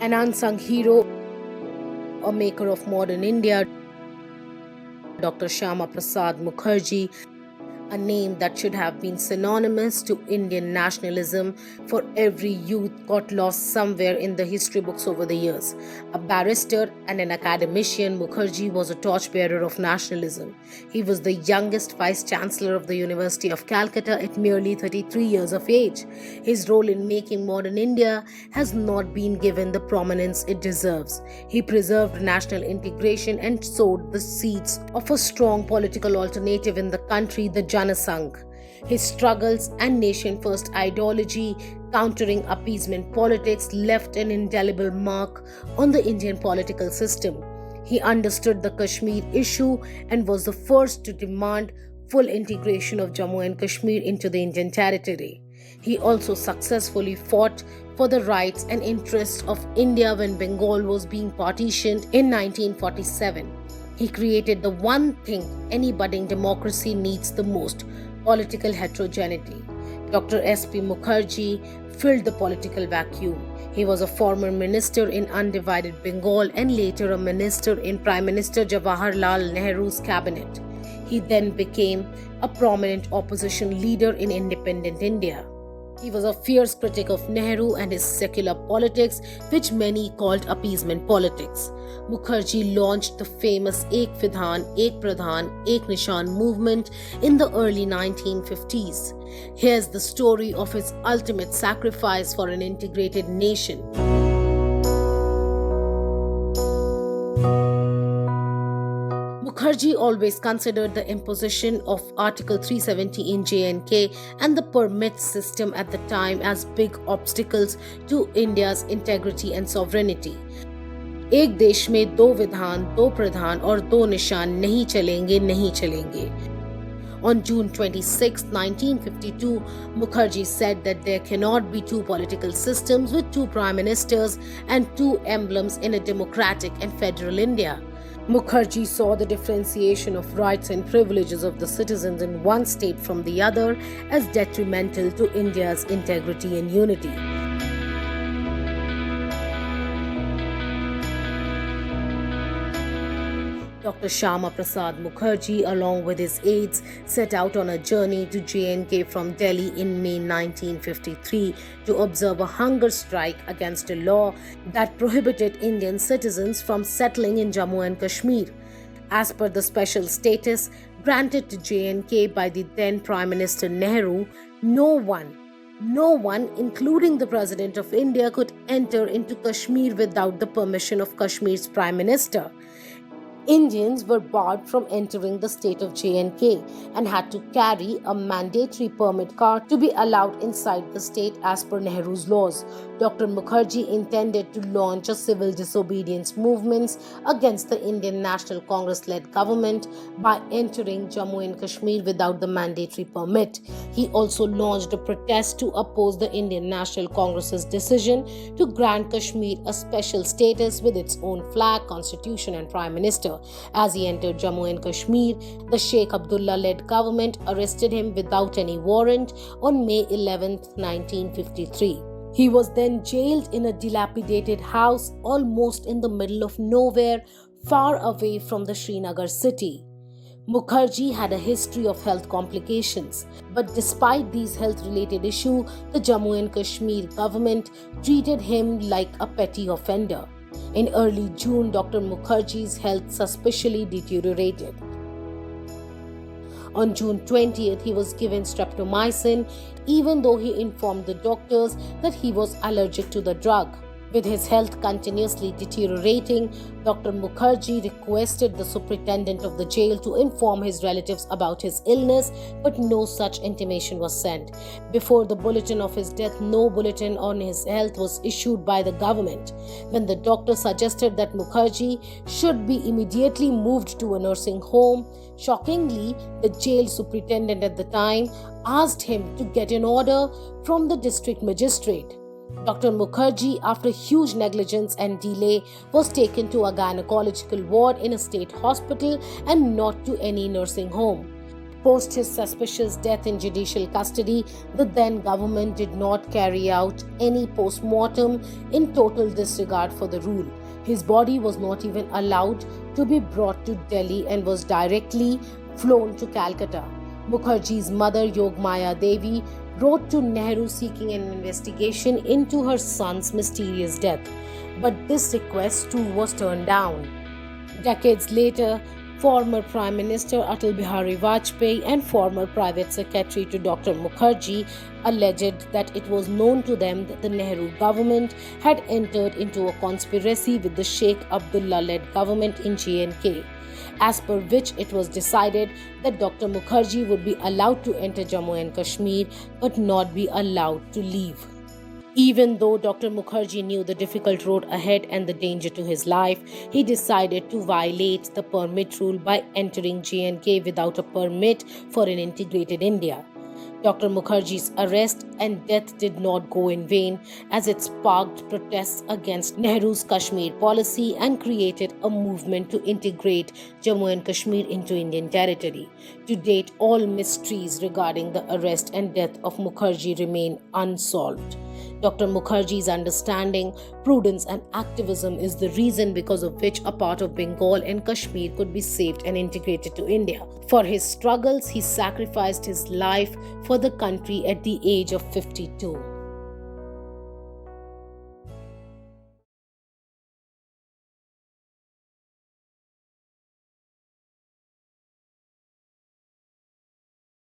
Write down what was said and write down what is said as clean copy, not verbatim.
An unsung hero, a maker of modern India, Dr. Syama Prasad Mukherjee, a name that should have been synonymous to Indian nationalism for every youth got lost somewhere in the history books over the years. A barrister and an academician, Mukherjee was a torchbearer of nationalism. He was the youngest vice-chancellor of the University of Calcutta at merely 33 years of age. His role in making modern India has not been given the prominence it deserves. He preserved national integration and sowed the seeds of a strong political alternative in the country, the Unsung. His struggles and nation-first ideology, countering appeasement politics, left an indelible mark on the Indian political system. He understood the Kashmir issue and was the first to demand full integration of Jammu and Kashmir into the Indian territory. He also successfully fought for the rights and interests of India when Bengal was being partitioned in 1947. He created the one thing any budding democracy needs the most: political heterogeneity. Dr. S.P. Mukherjee filled the political vacuum. He was a former minister in undivided Bengal and later a minister in Prime Minister Jawaharlal Nehru's cabinet. He then became a prominent opposition leader in independent India. He was a fierce critic of Nehru and his secular politics, which many called appeasement politics. Mukherjee launched the famous Ek Vidhan, Ek Pradhan, Ek Nishan movement in the early 1950s. Here's the story of his ultimate sacrifice for an integrated nation. Mukherjee always considered the imposition of Article 370 in J&K and the permit system at the time as big obstacles to India's integrity and sovereignty. एक देश में दो विधान, दो प्रधान और दो निशान नहीं चलेंगे. On June 26, 1952, Mukherjee said that there cannot be two political systems with two prime ministers and two emblems in a democratic and federal India. Mukherjee saw the differentiation of rights and privileges of the citizens in one state from the other as detrimental to India's integrity and unity. Dr. Syama Prasad Mukherjee, along with his aides, set out on a journey to J&K from Delhi in May 1953 to observe a hunger strike against a law that prohibited Indian citizens from settling in Jammu and Kashmir. As per the special status granted to J&K by the then Prime Minister Nehru, no one, including the President of India, could enter into Kashmir without the permission of Kashmir's Prime Minister. Indians were barred from entering the state of J&K and had to carry a mandatory permit card to be allowed inside the state as per Nehru's laws. Dr. Mukherjee intended to launch a civil disobedience movement against the Indian National Congress-led government by entering Jammu and Kashmir without the mandatory permit. He also launched a protest to oppose the Indian National Congress's decision to grant Kashmir a special status with its own flag, constitution and prime minister. As he entered Jammu and Kashmir, the Sheikh Abdullah-led government arrested him without any warrant on May 11, 1953. He was then jailed in a dilapidated house almost in the middle of nowhere, far away from the Srinagar city. Mukherjee had a history of health complications, but despite these health-related issues, the Jammu and Kashmir government treated him like a petty offender. In early June, Dr. Mukherjee's health suspiciously deteriorated. On June 20th, he was given streptomycin, even though he informed the doctors that he was allergic to the drug. With his health continuously deteriorating, Dr. Mukherjee requested the superintendent of the jail to inform his relatives about his illness, but no such intimation was sent. Before the bulletin of his death, no bulletin on his health was issued by the government. When the doctor suggested that Mukherjee should be immediately moved to a nursing home, shockingly, the jail superintendent at the time asked him to get an order from the district magistrate. Dr. Mukherjee, after huge negligence and delay, was taken to a gynecological ward in a state hospital and not to any nursing home. Post his suspicious death in judicial custody, the then government did not carry out any post-mortem, in total disregard for the rule. His body was not even allowed to be brought to Delhi and was directly flown to Calcutta. Mukherjee's mother, Yogmaya Devi, wrote to Nehru seeking an investigation into her son's mysterious death, but this request too was turned down. Decades later, former Prime Minister Atal Bihari Vajpayee and former Private Secretary to Dr. Mukherjee alleged that it was known to them that the Nehru government had entered into a conspiracy with the Sheikh Abdullah-led government in J&K, as per which it was decided that Dr. Mukherjee would be allowed to enter Jammu and Kashmir but not be allowed to leave. Even though Dr. Mukherjee knew the difficult road ahead and the danger to his life, he decided to violate the permit rule by entering J&K without a permit for an integrated India. Dr. Mukherjee's arrest and death did not go in vain, as it sparked protests against Nehru's Kashmir policy and created a movement to integrate Jammu and Kashmir into Indian territory. To date, all mysteries regarding the arrest and death of Mukherjee remain unsolved. Dr. Mukherjee's understanding, prudence and activism is the reason because of which a part of Bengal and Kashmir could be saved and integrated to India. For his struggles, he sacrificed his life for the country at the age of 52.